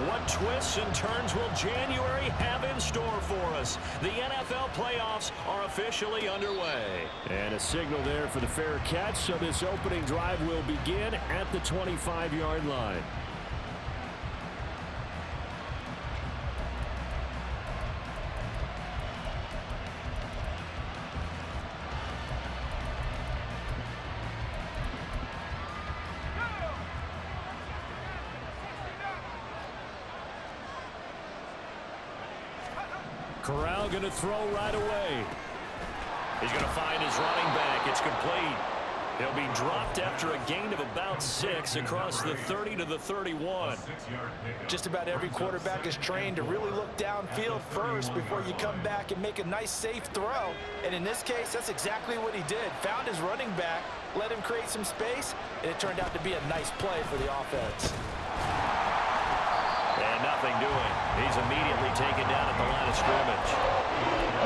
What twists and turns will January have in store for us? The NFL playoffs are officially underway. And a signal there for the fair catch, so this opening drive will begin at the 25-yard line. Corral going to throw right away. He's going to find his running back. It's complete. He'll be dropped after a gain of about 6 across the 30 to the 31. Just about every quarterback is trained to really look downfield first before you come back and make a nice, safe throw. And in this case, that's exactly what he did. Found his running back, let him create some space, and it turned out to be a nice play for the offense. And nothing doing. He's immediately taken down at the line of scrimmage.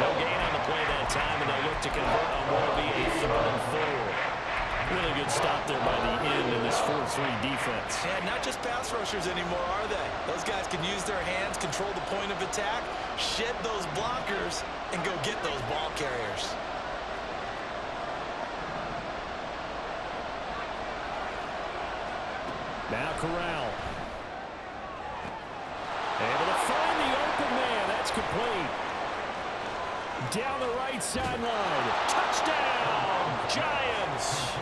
No gain on the play that time, and they'll look to convert on what will be a 3rd and 4. Really good stop there by the end in this 4-3 defense. Yeah, not just pass rushers anymore, are they? Those guys can use their hands, control the point of attack, shed those blockers, and go get those ball carriers. Now Corral. Able to find the open man. That's complete. Down the right sideline. Touchdown, Giants.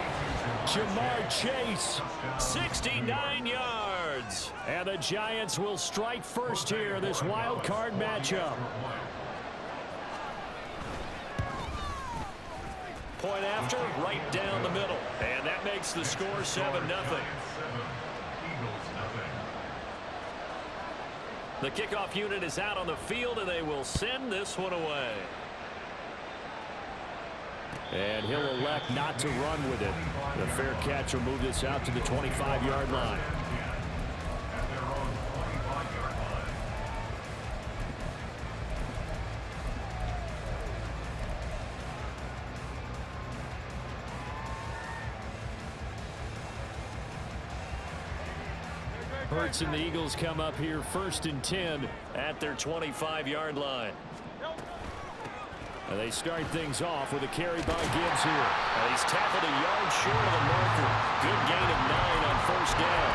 Jamar Chase, 69 yards. And the Giants will strike first here, this wild card matchup. Point after, right down the middle. And that makes the score 7-0. The kickoff unit is out on the field, and they will send this one away. And he'll elect not to run with it. The fair catch will move this out to the 25-yard line. Hurts and the Eagles come up here 1st and 10 at their 25-yard line. And they start things off with a carry by Gibbs here. And he's tackled a yard short of the marker. Good gain of 9 on 1st down.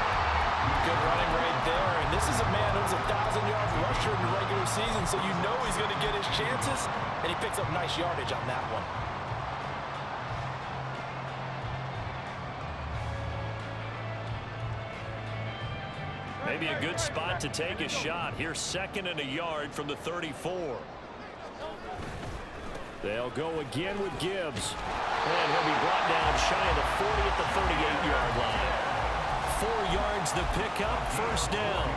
Good running right there. And this is a man who's a 1,000-yard rusher in the regular season, so you know he's going to get his chances. And he picks up nice yardage on that one. Maybe a good spot to take a shot. Here's 2nd and a yard from the 34. They'll go again with Gibbs. And he'll be brought down shy of the 40 at the 38-yard line. 4 yards the pickup, 1st down.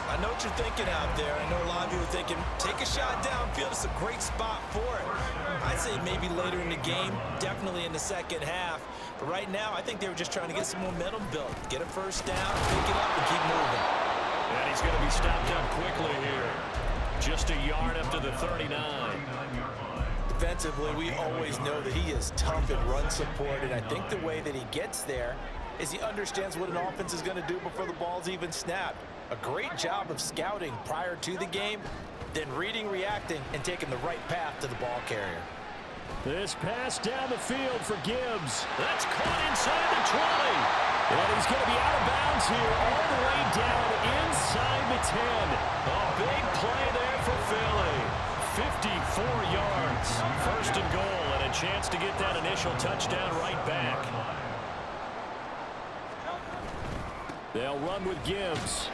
I know what you're thinking out there. I know a lot of you are thinking, take a shot downfield. It's a great spot for it. I'd say maybe later in the game, definitely in the second half. But right now, I think they were just trying to get some momentum built. Get a 1st down, pick it up, and keep moving. And he's going to be stopped up quickly here. Just a yard up to the 39. Defensively, we always know that he is tough in run support, and I think the way that he gets there is he understands what an offense is going to do before the ball's even snapped. A great job of scouting prior to the game, then reading, reacting, and taking the right path to the ball carrier. This pass down the field for Gibbs. That's caught inside the 20. And he's going to be out of bounds here all the way down inside the 10. A big play there for Philly. 54 yards. 1st and goal, and a chance to get that initial touchdown right back. They'll run with Gibbs.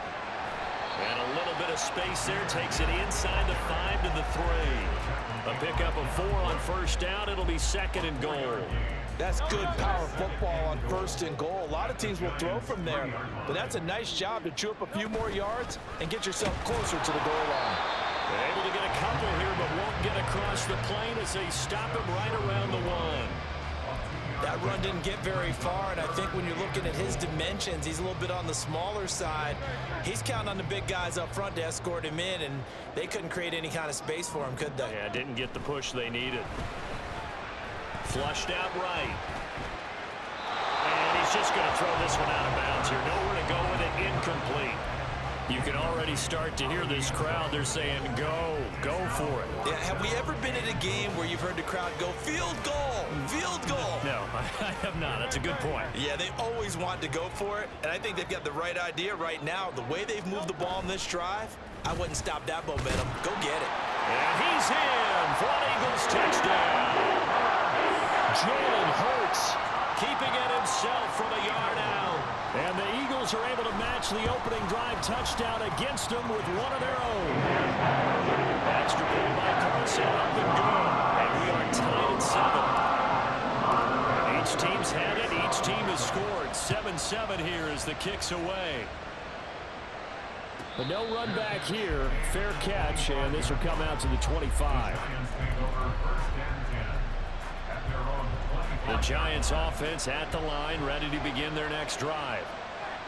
And a little bit of space there takes it inside the 5 to the 3. A pickup of 4 on 1st down. It'll be 2nd and goal. That's good power football on 1st and goal. A lot of teams will throw from there, but that's a nice job to chew up a few more yards and get yourself closer to the goal line. They're able to get a couple here, but won't get across the plane as they stop him right around the 1. That run didn't get very far, and I think when you're looking at his dimensions, he's a little bit on the smaller side. He's counting on the big guys up front to escort him in, and they couldn't create any kind of space for him, could they? Yeah, didn't get the push they needed. Flushed out right. And he's just going to throw this one out of bounds here. Nowhere to go with it. Incomplete. You can already start to hear this crowd. They're saying, go for it. Yeah, have we ever been at a game where you've heard the crowd go, field goal, field goal? No, I have not. That's a good point. Yeah, they always want to go for it, and I think they've got the right idea right now. The way they've moved the ball in this drive, I wouldn't stop that momentum. Go get it. And he's in for an Eagles touchdown. Jalen Hurts keeping it himself from a yard out. And the Eagles are able to match the opening drive touchdown against them with one of their own. Extra point by Carson, up and good. And we are tied at 7. Each team's had it. Each team has scored. 7-7 here as the kick's away. But no run back here. Fair catch, and this will come out to the 25. The Giants offense at the line, ready to begin their next drive.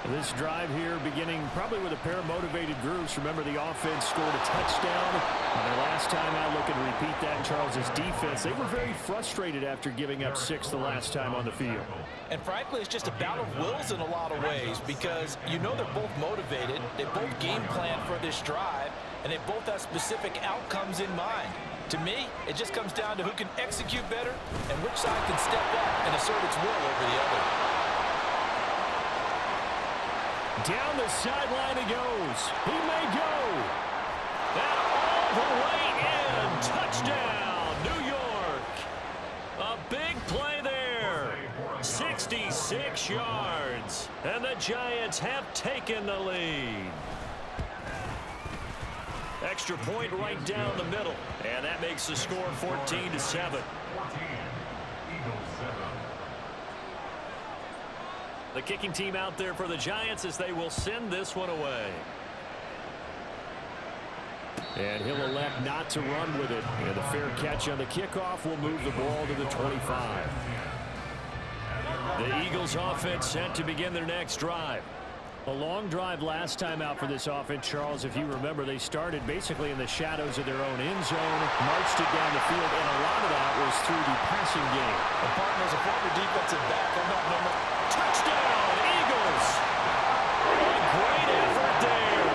This drive here beginning probably with a pair of motivated groups. Remember, the offense scored a touchdown on their last time out. Looking to repeat that in Charles's defense. They were very frustrated after giving up 6 the last time on the field. And frankly, it's just a battle of wills in a lot of ways because you know they're both motivated. They both game plan for this drive, and they both have specific outcomes in mind. To me, it just comes down to who can execute better and which side can step up and assert its will over the other. Down the sideline he goes. He may go. And all the way in. Touchdown, New York. A big play there. 66 yards. And the Giants have taken the lead. Extra point right down the middle. And that makes the score 14-7. The kicking team out there for the Giants as they will send this one away. And he'll elect not to run with it. And the fair catch on the kickoff will move the ball to the 25. The Eagles offense set to begin their next drive. A long drive last time out for this offense, Charles. If you remember, they started basically in the shadows of their own end zone, marched it down the field, and a lot of that was through the passing game. The partner's a former defensive back on that number. Touchdown, Eagles! A great effort there.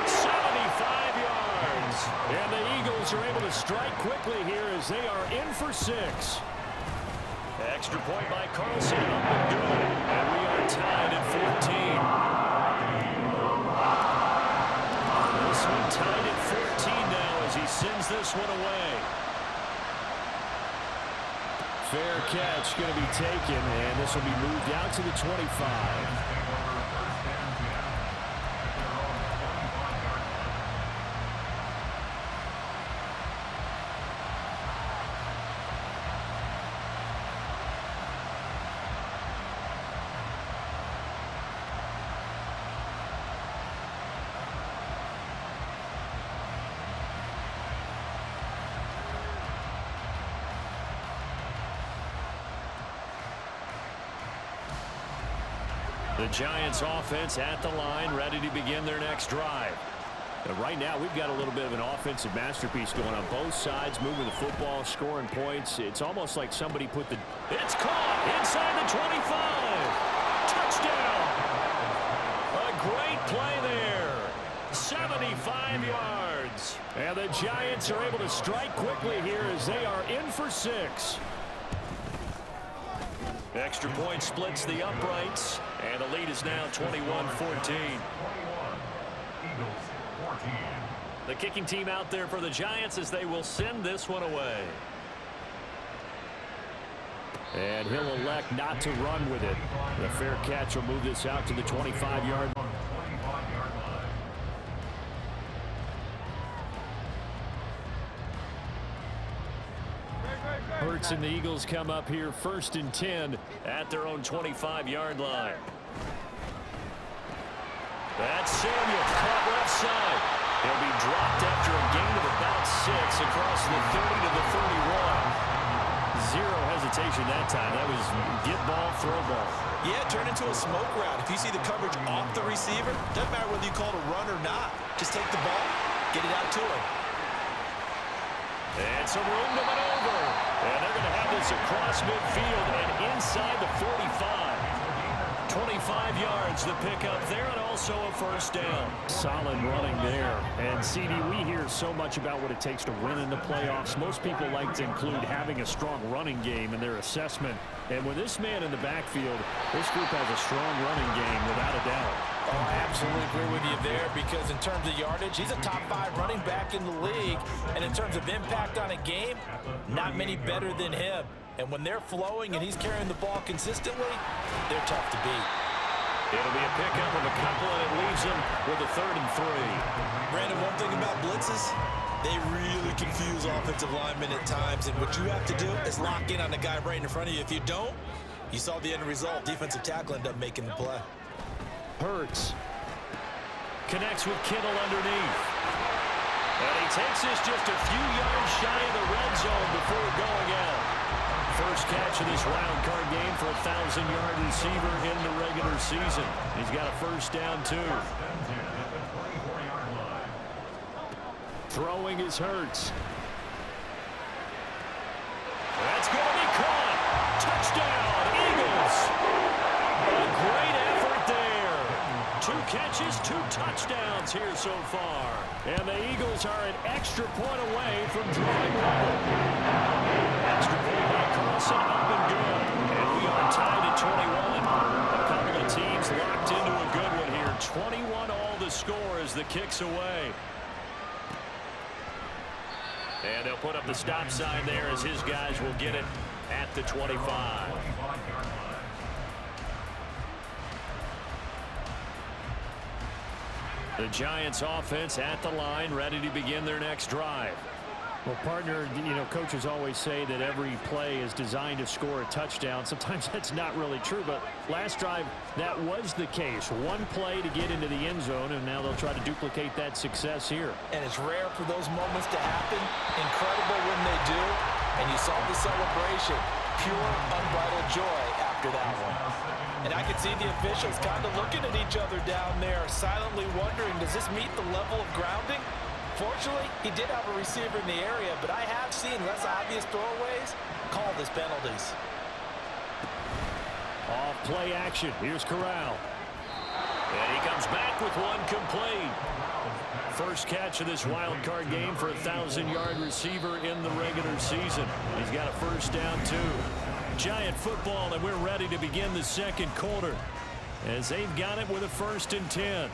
75 yards. And the Eagles are able to strike quickly here as they are in for 6. Extra point by Carlson, up and good. And we are tied at 14. This one tied at 14 now as he sends this one away. Fair catch going to be taken, and this will be moved out to the 25. The Giants offense at the line, ready to begin their next drive. And right now, we've got a little bit of an offensive masterpiece going on both sides, moving the football, scoring points. It's almost like somebody put the... It's caught inside the 25. Touchdown! A great play there. 75 yards. And the Giants are able to strike quickly here as they are in for 6. Extra point splits the uprights, and the lead is now 21-14. The kicking team out there for the Giants as they will send this one away. And he'll elect not to run with it. The fair catch will move this out to the 25-yard line. Hurts and the Eagles come up here 1st and 10 at their own 25-yard line. That's Samuel caught left side. He'll be dropped after a gain of about 6 across the 30 to the 31. Zero hesitation that time. That was get ball, throw ball. Yeah, turn into a smoke route. If you see the coverage off the receiver, doesn't matter whether you call it a run or not. Just take the ball, get it out to him. And some room to maneuver. And they're going to have this across midfield and inside the 45. 25 5 yards to pick up there, and also a first down. Solid running there. And, CD, we hear so much about what it takes to win in the playoffs. Most people like to include having a strong running game in their assessment. And with this man in the backfield, this group has a strong running game without a doubt. Oh, I absolutely agree with you there, because in terms of yardage, he's a top 5 running back in the league. And in terms of impact on a game, not many better than him. And when they're flowing and he's carrying the ball consistently, they're tough to beat. It'll be a pickup of a couple, and it leaves them with a 3rd and 3. Brandon, one thing about blitzes, they really confuse offensive linemen at times, and what you have to do is lock in on the guy right in front of you. If you don't, you saw the end result. Defensive tackle ended up making the play. Hurts connects with Kittle underneath. And he takes this just a few yards shy of the red zone before going out. First catch of this wild card game for a 1,000-yard receiver in the regular season. He's got a first down, too. Throwing is Hurts. That's going to be caught. Touchdown, Eagles. A great effort there. 2 catches, 2 touchdowns here so far. And the Eagles are an extra point away from drawing level. Extra point by Carlson, up and good. And we are tied at 21. A couple of teams locked into a good one here. 21 all the score as the kick's away. And they'll put up the stop sign there as his guys will get it at the 25. The Giants offense at the line, ready to begin their next drive. Well, partner, you know, coaches always say that every play is designed to score a touchdown. Sometimes that's not really true, but last drive, that was the case. One play to get into the end zone, and now they'll try to duplicate that success here. And it's rare for those moments to happen. Incredible when they do. And you saw the celebration. Pure, unbridled joy after that one. And I can see the officials kind of looking at each other down there, silently wondering, does this meet the level of grounding? Fortunately, he did have a receiver in the area, but I have seen less obvious throwaways called as penalties. Off play action. Here's Corral. And he comes back with one complete. First catch of this wild card game for a 1,000-yard receiver in the regular season. He's got a first down, too. Giant football, and we're ready to begin the second quarter as they've got it with a 1st and 10.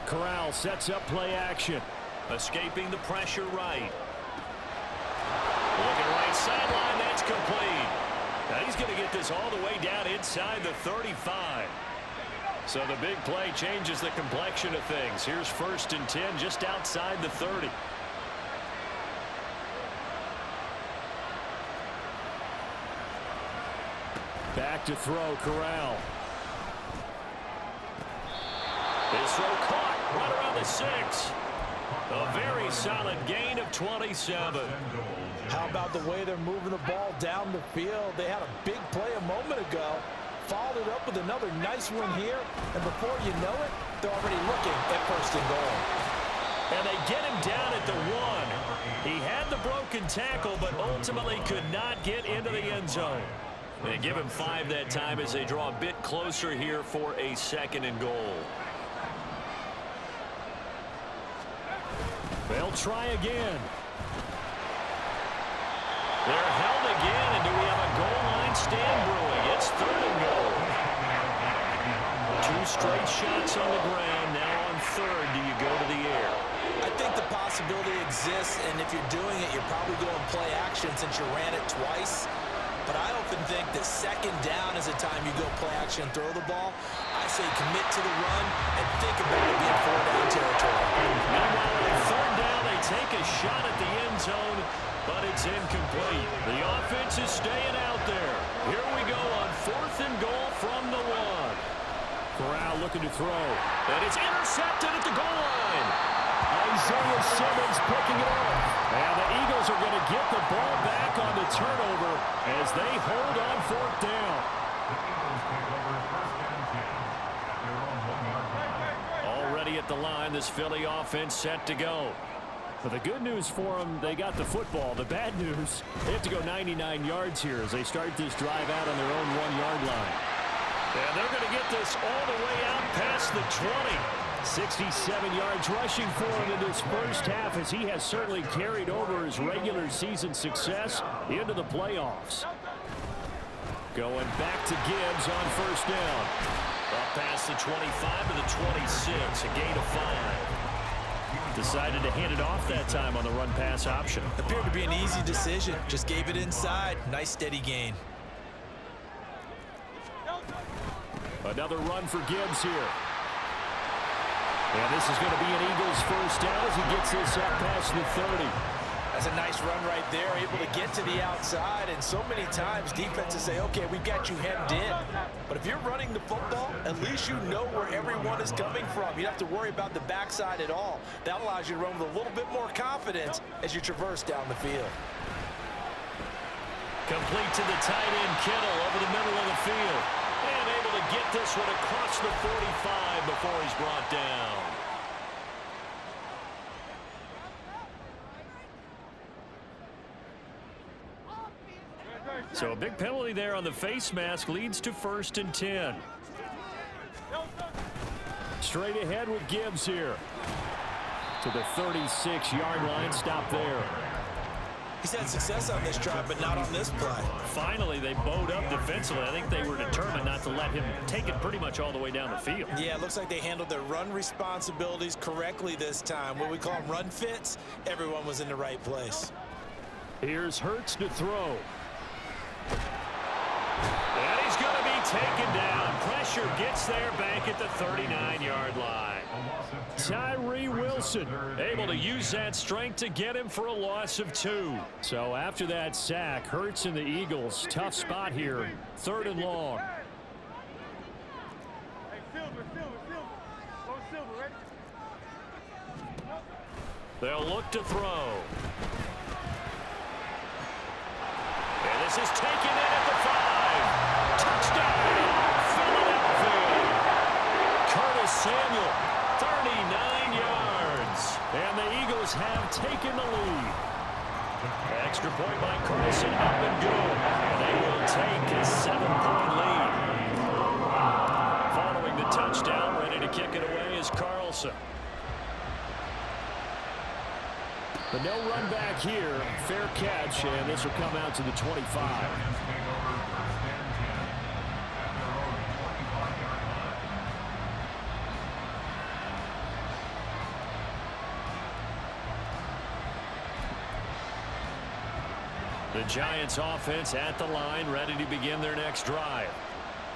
Corral sets up play action. Escaping the pressure right. Looking right sideline, that's complete. Now he's going to get this all the way down inside the 35. So the big play changes the complexion of things. Here's 1st and 10 just outside the 30. Back to throw, Corral. This throw caught right around the 6. A very solid gain of 27. How about the way they're moving the ball down the field? They had a big play a moment ago. Followed it up with another nice one here. And before you know it, they're already looking at 1st and goal. And they get him down at the 1. He had the broken tackle, but ultimately could not get into the end zone. They give him 5 that time as they draw a bit closer here for a 2nd and goal. They'll try again. They're held again, and do we have a goal line stand brewing? It's 3rd and goal. 2 straight shots on the ground. Now on 3rd, do you go to the air? I think the possibility exists, and if you're doing it, you're probably going play action since you ran it twice. But I often think that 2nd down is the time you go play action and throw the ball. I say commit to the run and think about it being 4-down territory. Meanwhile, on 3rd down, they take a shot at the end zone, but it's incomplete. The offense is staying out there. Here we go on 4th and goal from the 1. Corral looking to throw. And it's intercepted at the goal line. Isaiah Simmons picking it up. And the Eagles are going to get the ball back on the turnover as they hold on 4th down. Already at the line, this Philly offense set to go. But the good news for them, they got the football. The bad news, they have to go 99 yards here as they start this drive out on their own 1-yard line. And they're going to get this all the way out past the 20. 67 yards rushing for him in this first half, as he has certainly carried over his regular season success into the playoffs. Going back to Gibbs on first down. Up past the 25 to the 26, a gain of 5. Decided to hand it off that time on the run-pass option. Appeared to be an easy decision. Just gave it inside. Nice steady gain. Another run for Gibbs here. And this is going to be an Eagles first down as he gets this up past the 30. That's a nice run right there, able to get to the outside. And so many times defenses say, okay, we got you hemmed in. But if you're running the football, at least you know where everyone is coming from. You don't have to worry about the backside at all. That allows you to run with a little bit more confidence as you traverse down the field. Complete to the tight end, Kittle, over the middle of the field. And able to get this one across the 45 before he's brought down. So a big penalty there on the face mask leads to 1st and 10. Straight ahead with Gibbs here. To the 36-yard line, stop there. He's had success on this drive, but not on this play. Finally, they bowed up defensively. I think they were determined not to let him take it pretty much all the way down the field. Yeah, it looks like they handled their run responsibilities correctly this time. What we call them run fits, everyone was in the right place. Here's Hurts to throw. And he's going to be taken down. Pressure gets there back at the 39-yard line. Tyree Wilson able to use that strength to get him for a loss of 2. So after that sack, Hurts and the Eagles, tough spot here. 3rd and long. They'll look to throw. And this is taken in at the 5. Touchdown, Philadelphia. Curtis Samuel, 39 yards. And the Eagles have taken the lead. Extra point by Carlson, up and good. And they will take a 7-point lead. Following the touchdown, ready to kick it away is Carlson. But no run back here. Fair catch, and this will come out to the 25. The Giants offense at the line, ready to begin their next drive.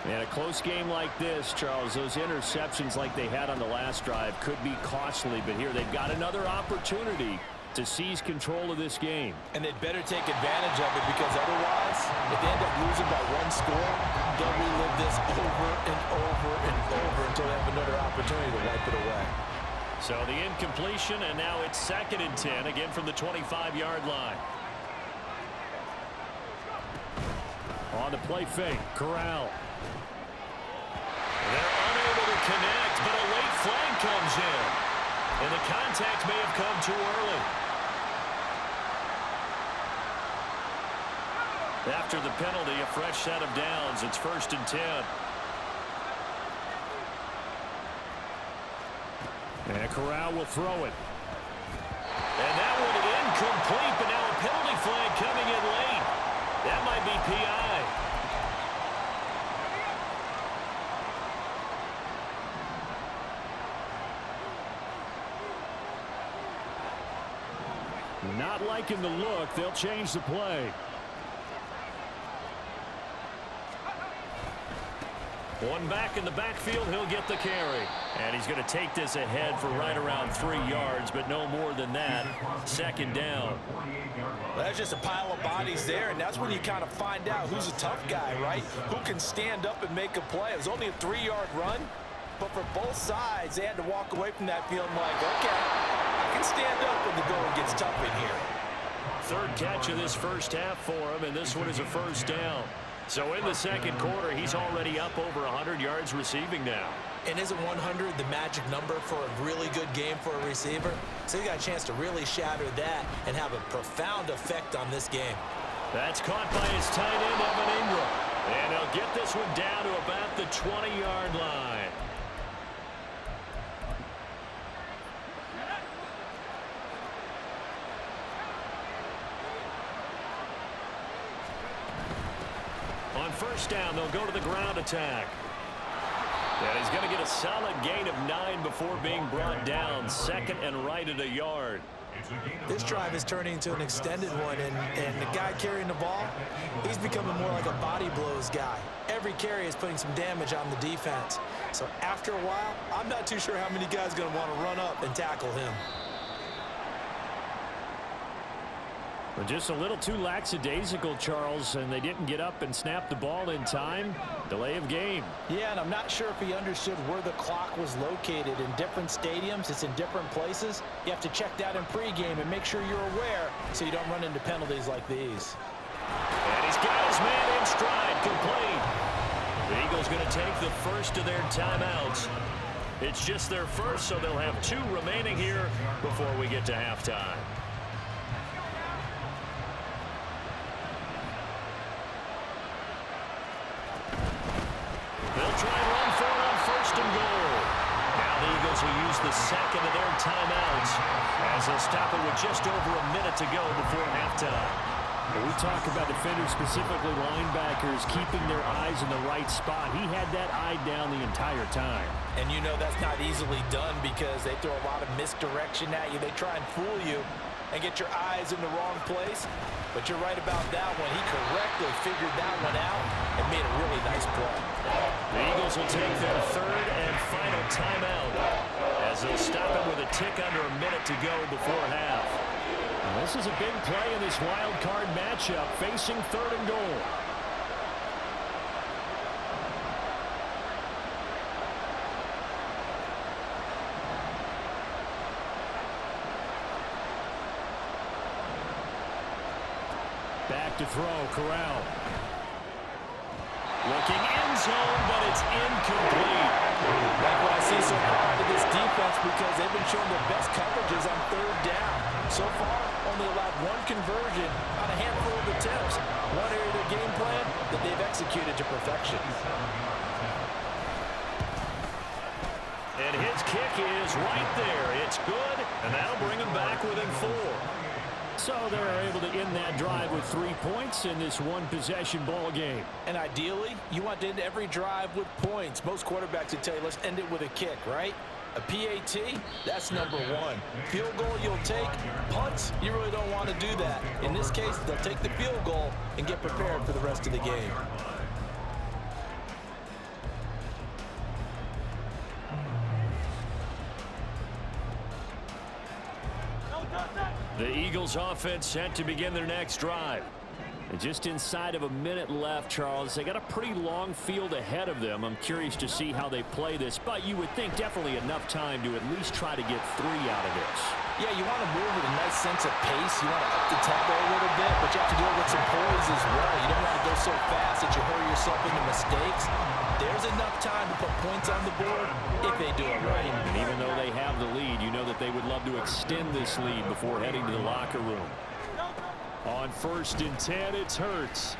And a close game like this, Charles, those interceptions like they had on the last drive could be costly, but here they've got another opportunity to seize control of this game. And they'd better take advantage of it, because otherwise, if they end up losing by 1 score, they'll relive this over and over and over until they have another opportunity to wipe it away. So the incompletion, and now it's 2nd and 10, again from the 25-yard line. On the play fake, Corral. They're unable to connect, but a late flag comes in. And the contact may have come too early. After the penalty, a fresh set of downs. It's 1st and 10. And Corral will throw it. And that one incomplete, but now a penalty flag coming in late. That might be PI. Not liking the look. They'll change the play. One back in the backfield, he'll get the carry. And he's going to take this ahead for right around 3 yards, but no more than that. 2nd down. Well, that's just a pile of bodies there, and that's when you kind of find out who's a tough guy, right? Who can stand up and make a play. It was only a 3-yard run, but for both sides, they had to walk away from that field like, okay, I can stand up when the going gets tough in here. 3rd catch of this first half for him, and this one is a 1st down. So in the 2nd quarter, he's already up over 100 yards receiving now. And isn't 100 the magic number for a really good game for a receiver? So he got a chance to really shatter that and have a profound effect on this game. That's caught by his tight end, Evan Ingram. And he'll get this one down to about the 20-yard line. On first down, they'll go to the ground attack. And he's going to get a solid gain of 9 before being brought down. Second and right at a yard. This drive is turning into an extended one, and the guy carrying the ball, he's becoming more like a body blows guy. Every carry is putting some damage on the defense. So after a while, I'm not too sure how many guys are going to want to run up and tackle him. But just a little too lackadaisical, Charles, and they didn't get up and snap the ball in time. Delay of game. Yeah, and I'm not sure if he understood where the clock was located. In different stadiums, it's in different places. You have to check that in pregame and make sure you're aware so you don't run into penalties like these. And he's got his man in stride, complete. The Eagles going to take the first of their timeouts. It's just their first, so they'll have 2 remaining here before we get to halftime. They'll try and run for it on first and goal. Now the Eagles will use the second of their timeouts as they'll stop it with just over a minute to go before halftime. When we talk about defenders, specifically linebackers, keeping their eyes in the right spot. He had that eye down the entire time. And you know that's not easily done because they throw a lot of misdirection at you. They try and fool you and get your eyes in the wrong place. But you're right about that one. He correctly figured that one out and made a really nice play. The Eagles will take their third and final timeout as they'll stop it with a tick under a minute to go before half. Now, this is a big play in this wild card matchup, facing third and goal. Back to throw, Corral. Looking end zone, but it's incomplete. Like what I see so far out of this defense because they've been showing their best coverages on third down. So far, only allowed 1 conversion on a handful of attempts. One area of their game plan that they've executed to perfection. And his kick is right there. It's good, and that'll bring him back within 4. So they're able to end that drive with 3 points in this one-possession ball game. And ideally, you want to end every drive with points. Most quarterbacks would tell you, let's end it with a kick, right? A PAT, that's number 1. Field goal you'll take. Punts, you really don't want to do that. In this case, they'll take the field goal and get prepared for the rest of the game. The Eagles offense set to begin their next drive. And just inside of a minute left, Charles. They got a pretty long field ahead of them. I'm curious to see how they play this, but you would think definitely enough time to at least try to get 3 out of this. Yeah, you want to move with a nice sense of pace. You want to up the tempo a little bit, but you have to do it with some poise as well. You don't want to go so fast that you hurry yourself into mistakes. There's enough time to put points on the board if they do it right. And even though they have the lead, you know that they would love to extend this lead before heading to the locker room. On first and 10, it's Hurts.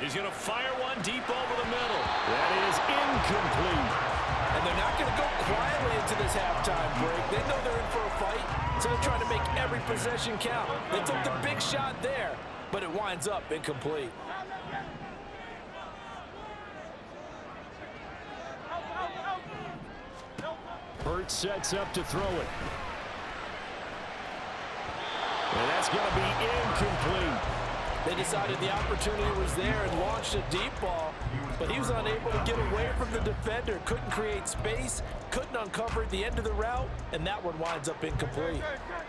He's going to fire one deep over the middle. That is incomplete. And they're not going to go quietly into this halftime break. They know they're in for a fight, so they're trying to make every possession count. They took the big shot there, but it winds up incomplete. Hurts sets up to throw it. And that's going to be incomplete. They decided the opportunity was there and launched a deep ball, but he was unable to get away from the defender, couldn't create space, couldn't uncover at the end of the route, and that one winds up incomplete.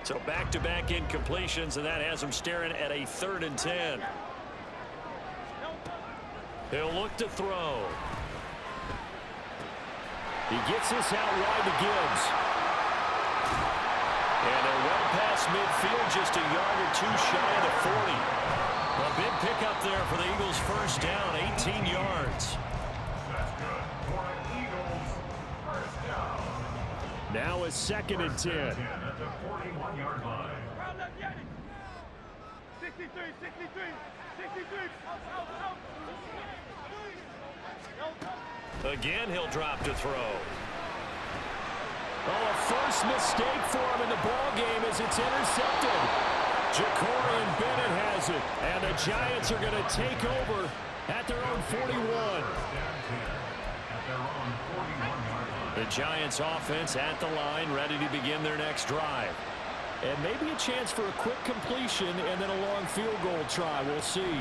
So back-to-back incompletions, and that has him staring at a 3rd and 10. He'll look to throw. He gets this out wide to Gibbs. And they're well past midfield, just a yard or 2 shy of the 40. A big pickup there for the Eagles' first down, 18 yards. Now a 2nd and 10. At the 41-yard line. 63. Again, he'll drop to throw. Oh, a first mistake for him in the ball game as it's intercepted. Ja'Cory Bennett has it, and the Giants are going to take over at their own 41. The Giants offense at the line, ready to begin their next drive. And maybe a chance for a quick completion and then a long field goal try. We'll see.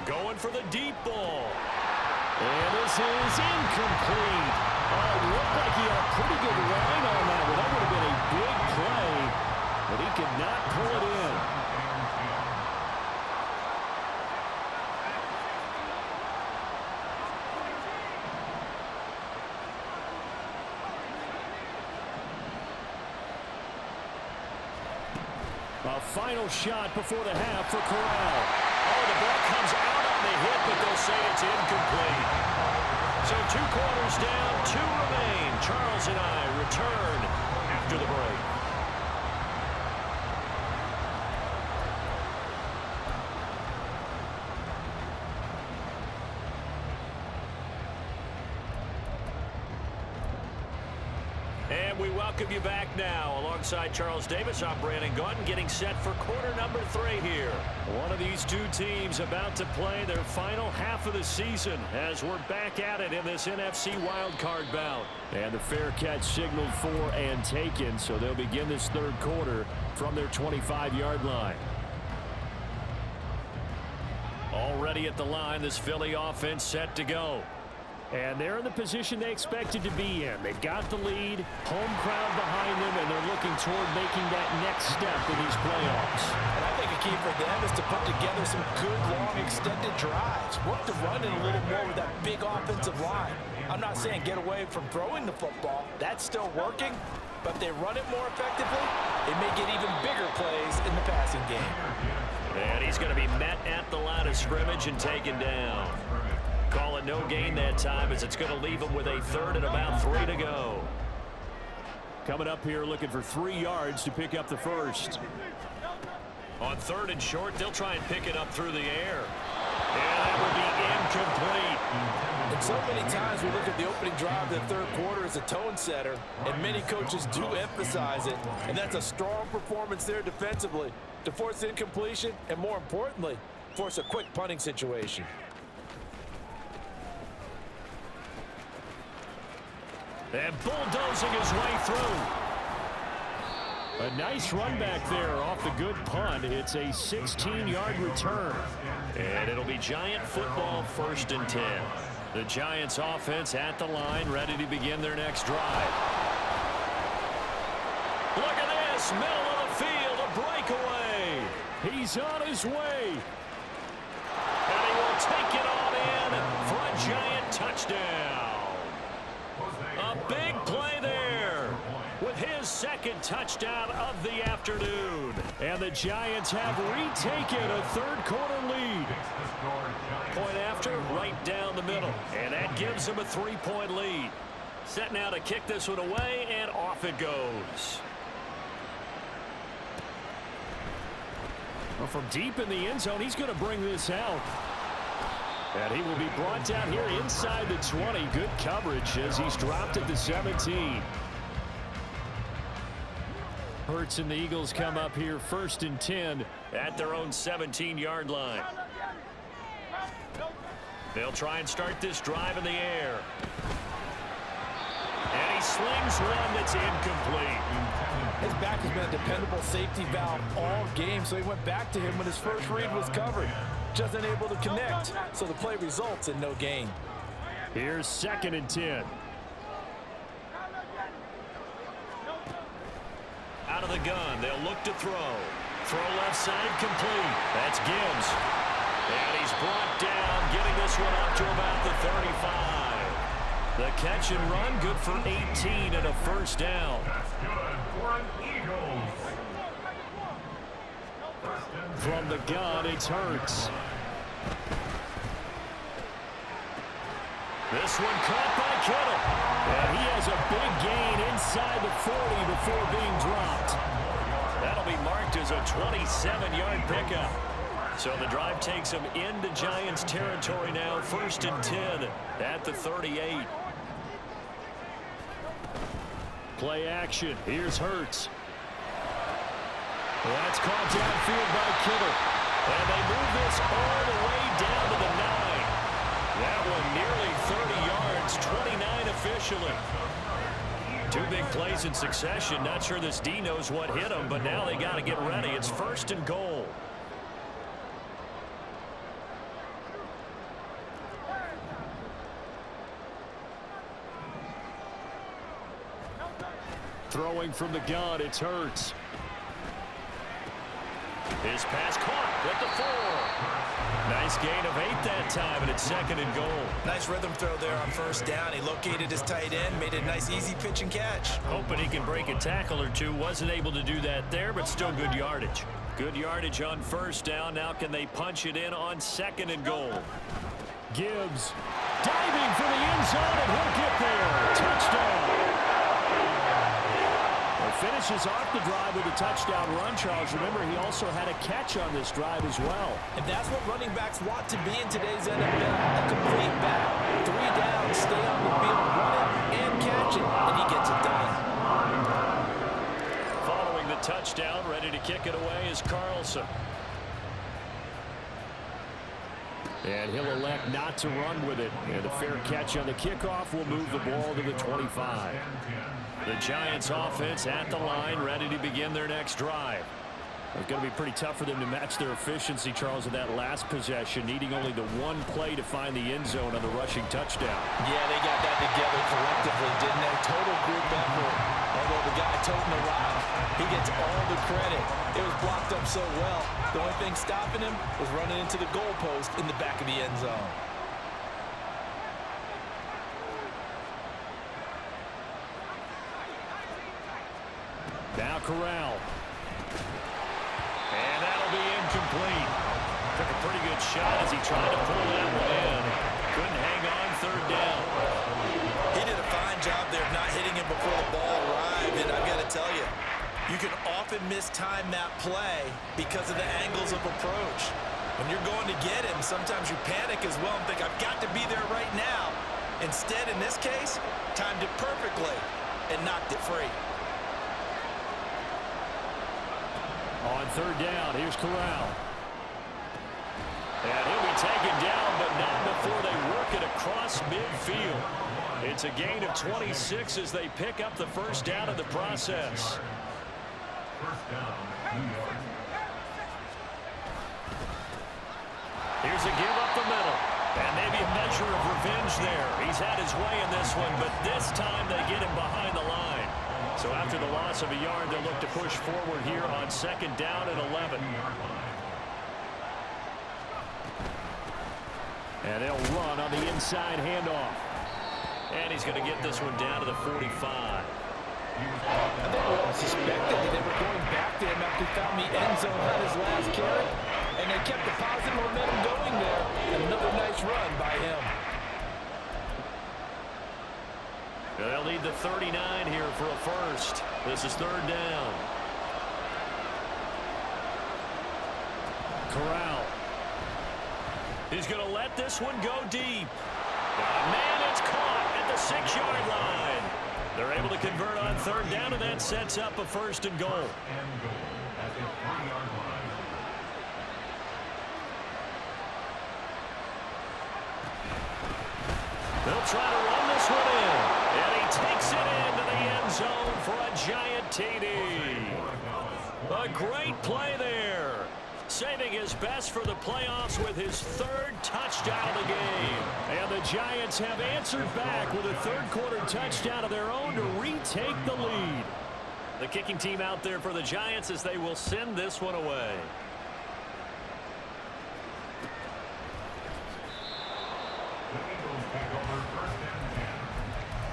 Going for the deep ball. And this is incomplete. Oh, it looked like he had a pretty good line on that one. That would have been a big play, but he could not pull it in. A final shot before the half for Corral. Oh, the ball comes out on the hit, but they'll say it's incomplete. So 2 quarters down, 2 remain. Charles and I return after the break. And we welcome you back now. Alongside Charles Davis, I'm Brandon Gaudin, getting set for quarter number 3 here. One of these two teams about to play their final half of the season as we're back at it in this NFC Wildcard bout. And the fair catch signaled for and taken, so they'll begin this 3rd quarter from their 25-yard line. Already at the line, this Philly offense set to go. And they're in the position they expected to be in. They've got the lead, home crowd behind them, and they're looking toward making that next step in these playoffs. And I think a key for them is to put together some good, long, extended drives. Work the run in a little more with that big offensive line. I'm not saying get away from throwing the football. That's still working. But if they run it more effectively, they may get even bigger plays in the passing game. And he's going to be met at the line of scrimmage and taken down. Call it no gain that time as it's going to leave him with a 3rd and about 3 to go. Coming up here looking for 3 yards to pick up the first. On 3rd and short, they'll try and pick it up through the air. And that would be incomplete. And so many times we look at the opening drive of the 3rd quarter as a tone setter, and many coaches do emphasize it. And that's a strong performance there defensively to force incompletion and, more importantly, force a quick punting situation. And bulldozing his way through. A nice run back there off the good punt. It's a 16-yard return. And it'll be Giant football, 1st and 10. The Giants offense at the line, ready to begin their next drive. Look at this, middle of the field, a breakaway. He's on his way. And he will take it on in for a Giant touchdown. A big play there with his 2nd touchdown of the afternoon. And the Giants have retaken a 3rd quarter lead. Point after, right down the middle. And that gives them a 3-point lead. Set now to kick this one away, and off it goes. Well, from deep in the end zone, he's going to bring this out. And he will be brought down here inside the 20. Good coverage as he's dropped at the 17. Hurts and the Eagles come up here 1st and 10 at their own 17-yard line. They'll try and start this drive in the air. And he slings one that's incomplete. His back has been a dependable safety valve all game, so he went back to him when his first read was covered. Just unable to connect, so the play results in no gain. Here's 2nd and 10. Out of the gun, they'll look to throw. Throw left side complete. That's Gibbs. And he's brought down, getting this one up to about the 35. The catch and run, good for 18 and a 1st down. That's good for an Eagles. From the gun, it's Hurts. This one caught by Kittle. And he has a big gain inside the 40 before being dropped. That'll be marked as a 27-yard pickup. So the drive takes them into Giants territory now. 1st and 10 at the 38. Play action. Here's Hurts. That's caught downfield by Kittle. And they move this all the way down to the 9. That one nearly 30 yards, 29 officially. 2 big plays in succession. Not sure this D knows what hit him, but now they got to get ready. It's 1st and goal. Throwing from the gun, it's Hurts. His pass caught at the 4. Nice gain of 8 that time, and it's 2nd and goal. Nice rhythm throw there on 1st down. He located his tight end, made it a nice easy pitch and catch. Hoping he can break a tackle or two. Wasn't able to do that there, but still good yardage. Good yardage on 1st down. Now can they punch it in on 2nd and goal? Gibbs diving for the end zone, and he'll get there. Touchdown. Finishes off the drive with a touchdown run, Charles. Remember, he also had a catch on this drive as well. And that's what running backs want to be in today's NFL. A complete back. 3 downs, stay on the field, run it, and catch it, and he gets it done. Following the touchdown, ready to kick it away is Carlson. And he'll elect not to run with it. And a fair catch on the kickoff will move the ball to the 25. The Giants offense at the line, ready to begin their next drive. It's going to be pretty tough for them to match their efficiency, Charles, in that last possession, needing only the 1 play to find the end zone on the rushing touchdown. Yeah, they got that together collectively, didn't they? Total group effort. Although the guy toting the rock, he gets all the credit. It was blocked up so well. The only thing stopping him was running into the goalpost in the back of the end zone. Now Corral. And that'll be incomplete. Took a pretty good shot as he tried to pull that one in. Couldn't hang on 3rd down. He did a fine job there of not hitting him before the ball arrived, and I've got to tell you, you can often mistime that play because of the angles of approach. When you're going to get him, sometimes you panic as well and think, I've got to be there right now. Instead, in this case, timed it perfectly and knocked it free. On 3rd down, here's Corral. And he'll be taken down, but not before they work it across midfield. It's a gain of 26 as they pick up the 1st down in the process. 1st down, New York. Here's a give up the middle. And maybe a measure of revenge there. He's had his way in this one, but this time they get him behind the line. So after the loss of a yard, they'll look to push forward here on 2nd down and 11. And they'll run on the inside handoff. And he's going to get this one down to the 45. I think we all suspected that they were going back to him after he found the end zone on his last carry. And they kept the positive momentum going there. And another nice run by him. They'll need the 39 here for a 1st. This is 3rd down. Corral. He's going to let this one go deep. Man, it's caught at the 6-yard line. They're able to convert on 3rd down, and that sets up a 1st and goal. At the 3-yard line. They'll try to run this one in. And he takes it into the end zone for a Giant TD. A great play there. Saving his best for the playoffs with his 3rd touchdown of the game. And the Giants have answered back with a 3rd quarter touchdown of their own to retake the lead. The kicking team out there for the Giants as they will send this one away. The Eagles take over 1st and 10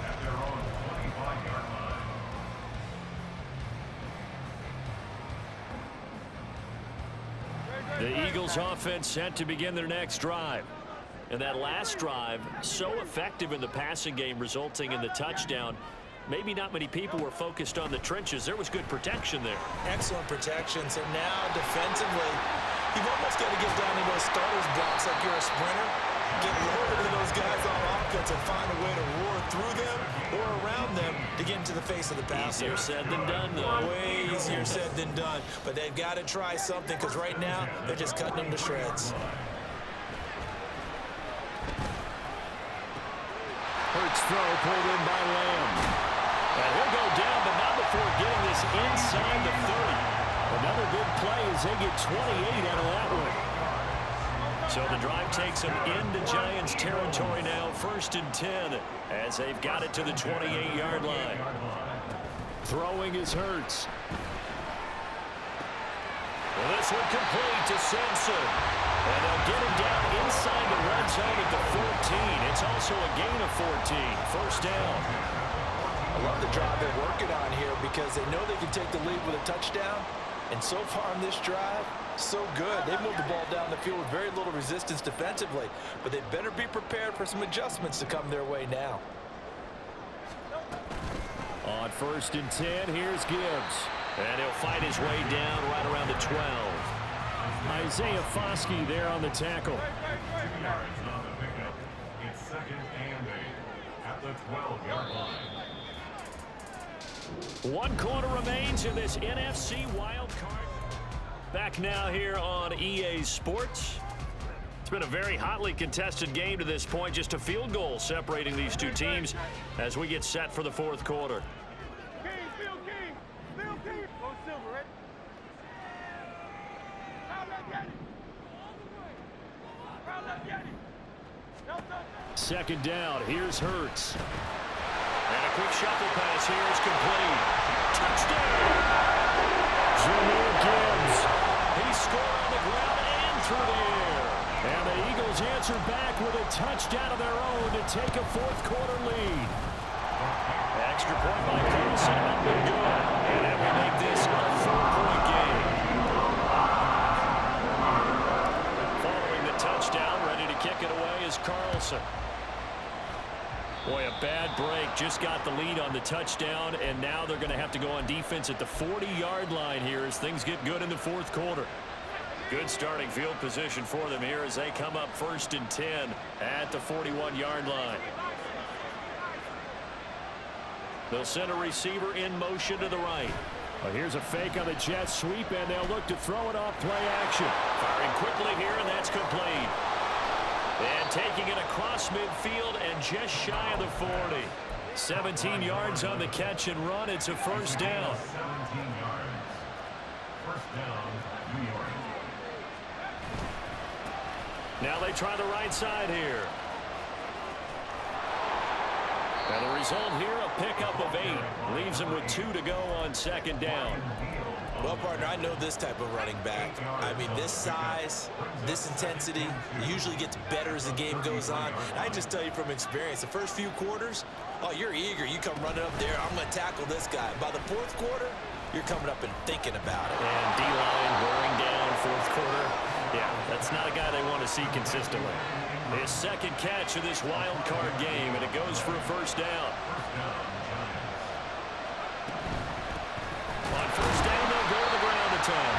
at their own 25-yard line. The Eagles offense set to begin their next drive. And that last drive, so effective in the passing game, resulting in the touchdown. Maybe not many people were focused on the trenches. There was good protection there. Excellent protection. So now defensively, you've almost got to get down to those starters blocks like you're a sprinter. Get lower to those guys on offense and find a way to roar through them or around them to get into the face of the passer. Easier said than done, though. Way easier said than done. But they've got to try something because right now they're just cutting them to shreds. Hurts throw pulled in by Lamb. And he'll go down, but not before getting this inside the 30. Another big play as they get 28 out of that one. So the drive takes them into Giants territory now, 1st and 10, as they've got it to the 28-yard line. Throwing is Hurts. Well, this one complete to Simpson. And they'll get him down inside the red zone at the 14. It's also a gain of 14. 1st down. I love the drive they're working on here because they know they can take the lead with a touchdown. And so far on this drive, so good. They moved the ball down the field with very little resistance defensively. But they better be prepared for some adjustments to come their way now. On 1st and 10, here's Gibbs. And he'll fight his way down right around the 12. Isaiah Foskey there on the tackle. 2 yards on the pickup. It's 2nd and 8 at the 12-yard line. 1 quarter remains in this NFC Wildcard. Back now here on EA Sports. It's been a very hotly contested game to this point. Just a field goal separating these two teams as we get set for the 4th quarter. Second down, here's Hurts. And a quick shuffle pass here is complete. Touchdown! Jahmyr Gibbs. He scored on the ground and through the air. And the Eagles answer back with a touchdown of their own to take a 4th quarter lead. Extra point by Coulson, up and good. And that will make this a 4-point game. Following the touchdown, ready to kick it away is Carlson. Boy, a bad break. Just got the lead on the touchdown, and now they're going to have to go on defense at the 40-yard line here as things get good in the 4th quarter. Good starting field position for them here as they come up 1st and 10 at the 41-yard line. They'll send a receiver in motion to the right. Well, here's a fake on the jet sweep, and they'll look to throw it off play action. Firing quickly here, and that's complete. And taking it across midfield and just shy of the 40. 17 yards on the catch and run. It's a 1st down. 17 yards. 1st down, New York. Now they try the right side here. And the result here, a pickup of 8. Leaves them with 2 to go on 2nd down. Well, partner, I know this type of running back. I mean, this size, this intensity, usually gets better as the game goes on. And I just tell you from experience, the first few quarters, oh, you're eager. You come running up there, I'm going to tackle this guy. By the 4th quarter, you're coming up and thinking about it. And D-line wearing down 4th quarter. Yeah, that's not a guy they want to see consistently. His 2nd catch of this wild card game, and it goes for a 1st down. On 1st down, they'll go to the ground attack.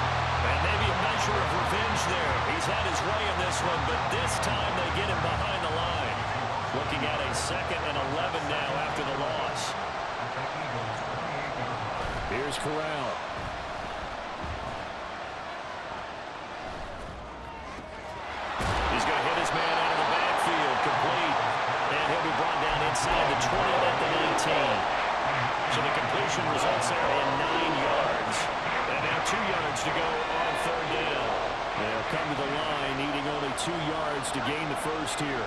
And maybe a measure of revenge there. He's had his way in this one, but this time they get him behind the line. Looking at a 2nd and 11 now after the loss. Here's Corral. He's going to hit his man out of the backfield, complete. And he'll be brought down inside the 20 at the 19. So the completion results there in 9 yards. And now 2 yards to go on 3rd down. They'll come to the line, needing only 2 yards to gain the 1st here.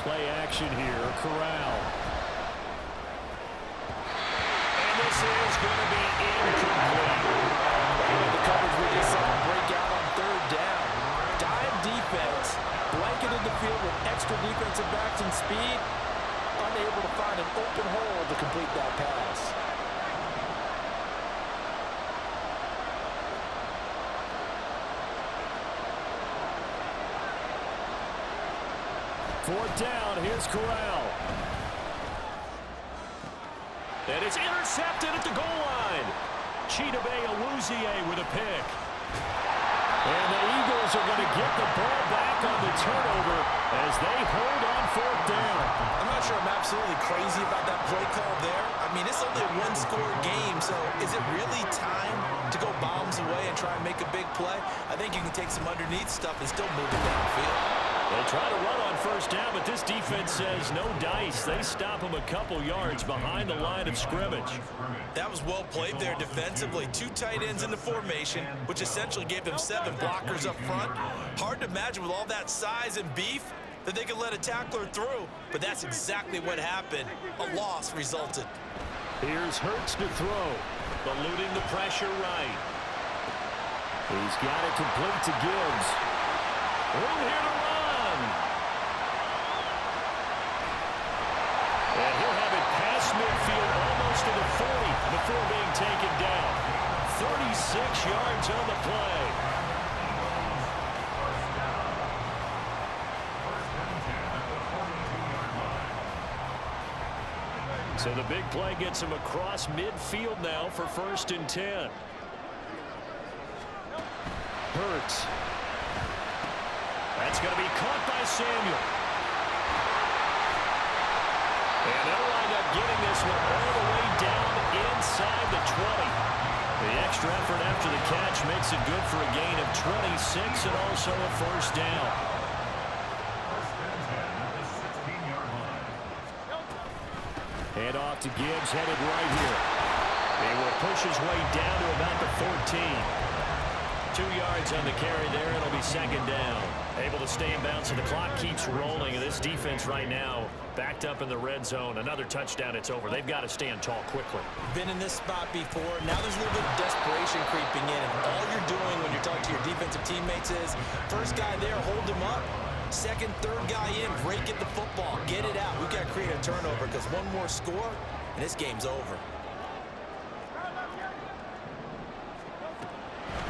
Play action here, Corral. And this is going to be incomplete. The coverage we just saw break out on 3rd down. Dime defense, blanketed the field with extra defensive backs and speed, unable to find an Fourth down, here's Corral. And it's intercepted at the goal line. Chidobe Awuzie with a pick. And the Eagles are going to get the ball back on the turnover as they hold on fourth down. I'm not sure I'm absolutely crazy about that play call there. I mean, it's only a one-score game, so is it really time to go bombs away and try and make a big play? I think you can take some underneath stuff and still move it downfield. They try to run on first down, but this defense says no dice. They stop them a couple yards behind the line of scrimmage. That was well played there defensively. Two tight ends in the formation, which essentially gave them 7 blockers up front. Hard to imagine with all that size and beef that they could let a tackler through, but that's exactly what happened. A loss resulted. Here's Hurts to throw, eluding the pressure right. He's got it complete to Gibbs. Room here to run. And he'll have it past midfield, almost to the 40 before being taken down. 36 yards on the play. So the big play gets him across midfield now for 1st and 10. Hurts. That's going to be caught by Samuel. And they'll wind up getting this one all the way down inside the 20. The extra effort after the catch makes it good for a gain of 26 and also a first down. Hand off to Gibbs, headed right here. He will push his way down to about the 14. 2 yards on the carry there. It'll be 2nd down. Able to stay in bounds, so the clock keeps rolling. And this defense right now backed up in the red zone. Another touchdown, it's over. They've got to stand tall quickly. Been in this spot before. Now there's a little bit of desperation creeping in. And all you're doing when you're talking to your defensive teammates is, first guy there, hold him up. Second, third guy in, break at the football. Get it out. We've got to create a turnover because one more score, and this game's over.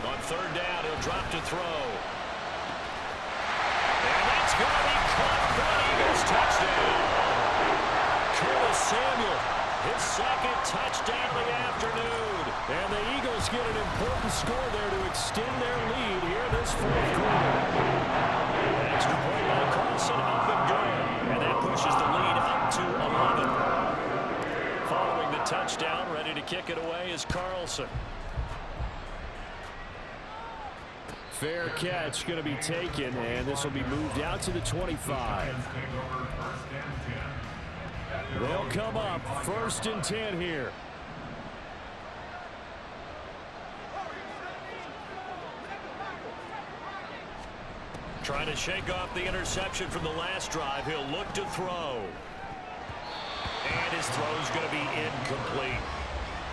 On 3rd down, he'll drop to throw. And that's going to be caught for an Eagles touchdown. Curtis Samuel, his 2nd touchdown of the afternoon. And the Eagles get an important score there to extend their lead here this 4th quarter. Extra point by Carlson, up and good. And that pushes the lead up to 11. Following the touchdown, ready to kick it away is Carlson. Fair catch going to be taken, and this will be moved out to the 25. They'll come up 1st and 10 here. Trying to shake off the interception from the last drive. He'll look to throw. And his throw's going to be incomplete.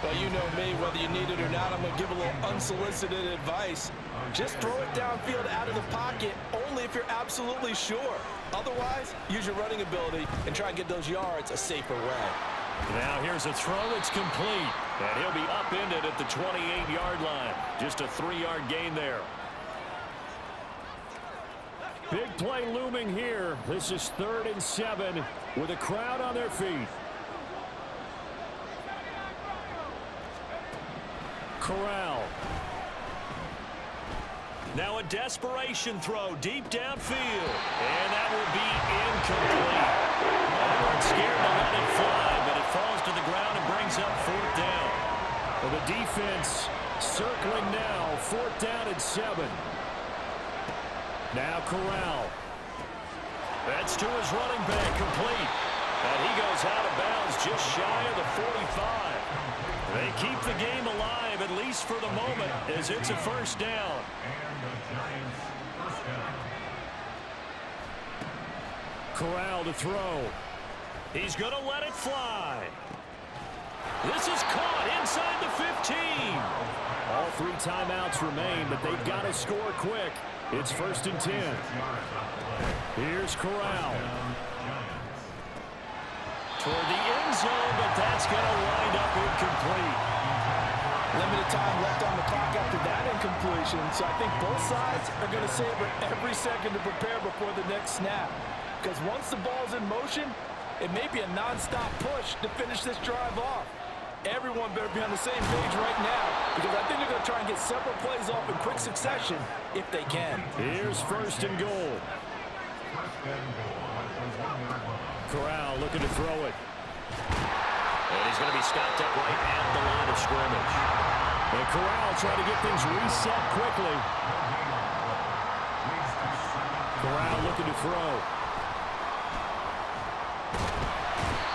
Well, you know me, whether you need it or not, I'm going to give a little unsolicited advice. Just throw it downfield out of the pocket, only if you're absolutely sure. Otherwise, use your running ability and try and get those yards a safer way. Now here's a throw. It's complete. And he'll be upended at the 28-yard line. Just a 3-yard gain there. Big play looming here. This is 3rd and 7 with a crowd on their feet. Corral. Now a desperation throw deep downfield. And that will be incomplete. They weren't scared to let it fly, but it falls to the ground and brings up 4th down. Well, the defense circling now. 4th down and 7. Now Corral. That's to his running back, complete. And he goes out of bounds just shy of the 45. They keep the game alive, at least for the moment, as it's a 1st down. Corral to throw. He's going to let it fly. This is caught inside the 15. All 3 timeouts remain, but they've got to score quick. It's 1st and 10. Here's Corral. Toward the end zone, but that's going to wind up incomplete. Limited time left on the clock after that incompletion, so I think both sides are going to savor every second to prepare before the next snap. because once the ball's in motion, it may be a nonstop push to finish this drive off. Everyone better be on the same page right now, because I think they're going to try and get several plays off in quick succession if they can. Here's first and goal. Corral looking to throw it. And he's going to be stopped up right at the line of scrimmage. And Corral trying to get things reset quickly. Corral looking to throw.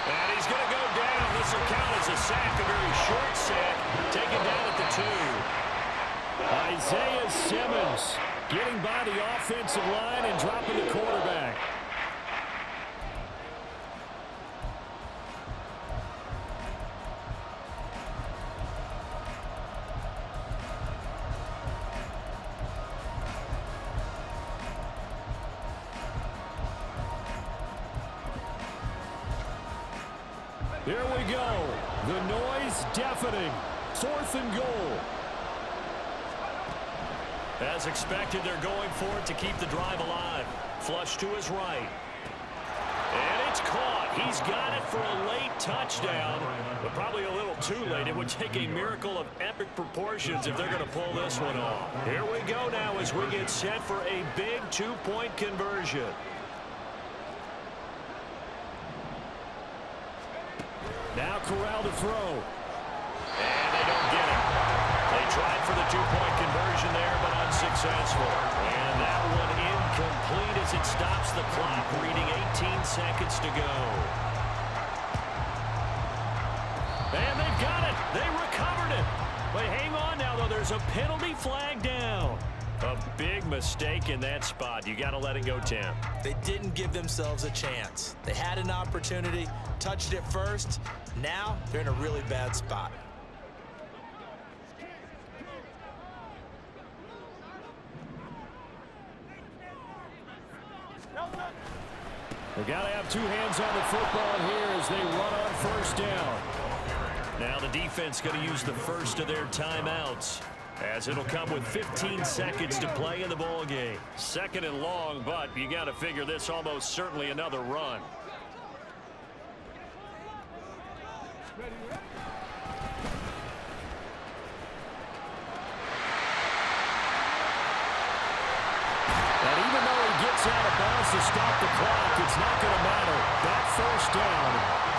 And he's going to go down. This will count as a sack, a very short sack, taken down at the 2. Isaiah Simmons getting by the offensive line and dropping the quarterback. Here we go. The noise deafening. 4th and goal. As expected, they're going for it to keep the drive alive. Flush to his right. And it's caught. He's got it for a late touchdown, but probably a little too late. It would take a miracle of epic proportions if they're going to pull this one off. Here we go now as we get set for a big 2-point conversion. Now Corral to throw. And they don't get it. They tried for the 2-point conversion there, but unsuccessful. And that one incomplete as it stops the clock, reading 18 seconds to go. And they've got it. They recovered it. But hang on now, though. There's a penalty flag down. A big mistake in that spot. You got to let it go, Tim. They didn't give themselves a chance. They had an opportunity, touched it first. Now they're in a really bad spot. They got to have 2 hands on the football here as they run on first down. Now the defense going to use the first of their timeouts, as it'll come with 15 seconds to play in the ball game. 2nd and long, but you got to figure this almost certainly another run. And even though he gets out of bounds to stop the clock, it's not going to matter. That first down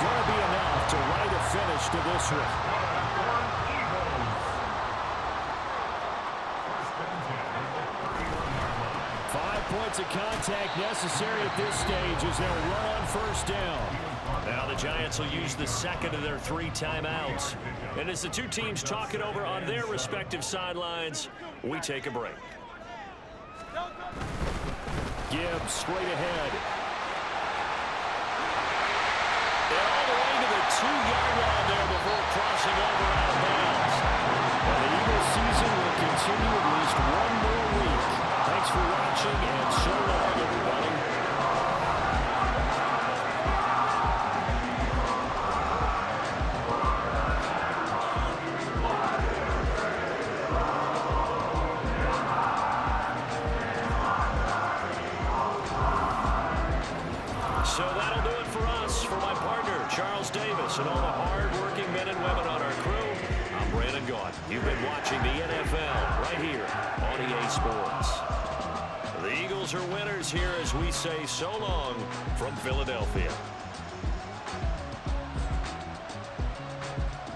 going to be enough to write a finish to this one. 5 points of contact necessary at this stage as they'll run on first down. Now the Giants will use the 2nd of their 3 timeouts. And as the 2 teams talk it over on their respective sidelines, we take a break. Gibbs straight ahead. And all the way to the 2-yard line there before crossing over out of bounds. And the Eagles season will continue at least 1 more week. Thanks for watching, and so long, everybody. So that'll do it for us. For my partner, Charles Davis, and all the hard-working men and women on our crew, I'm Brandon Gault. You've been watching the NFL right here on EA Sports. The Eagles are winners here as we say so long from Philadelphia.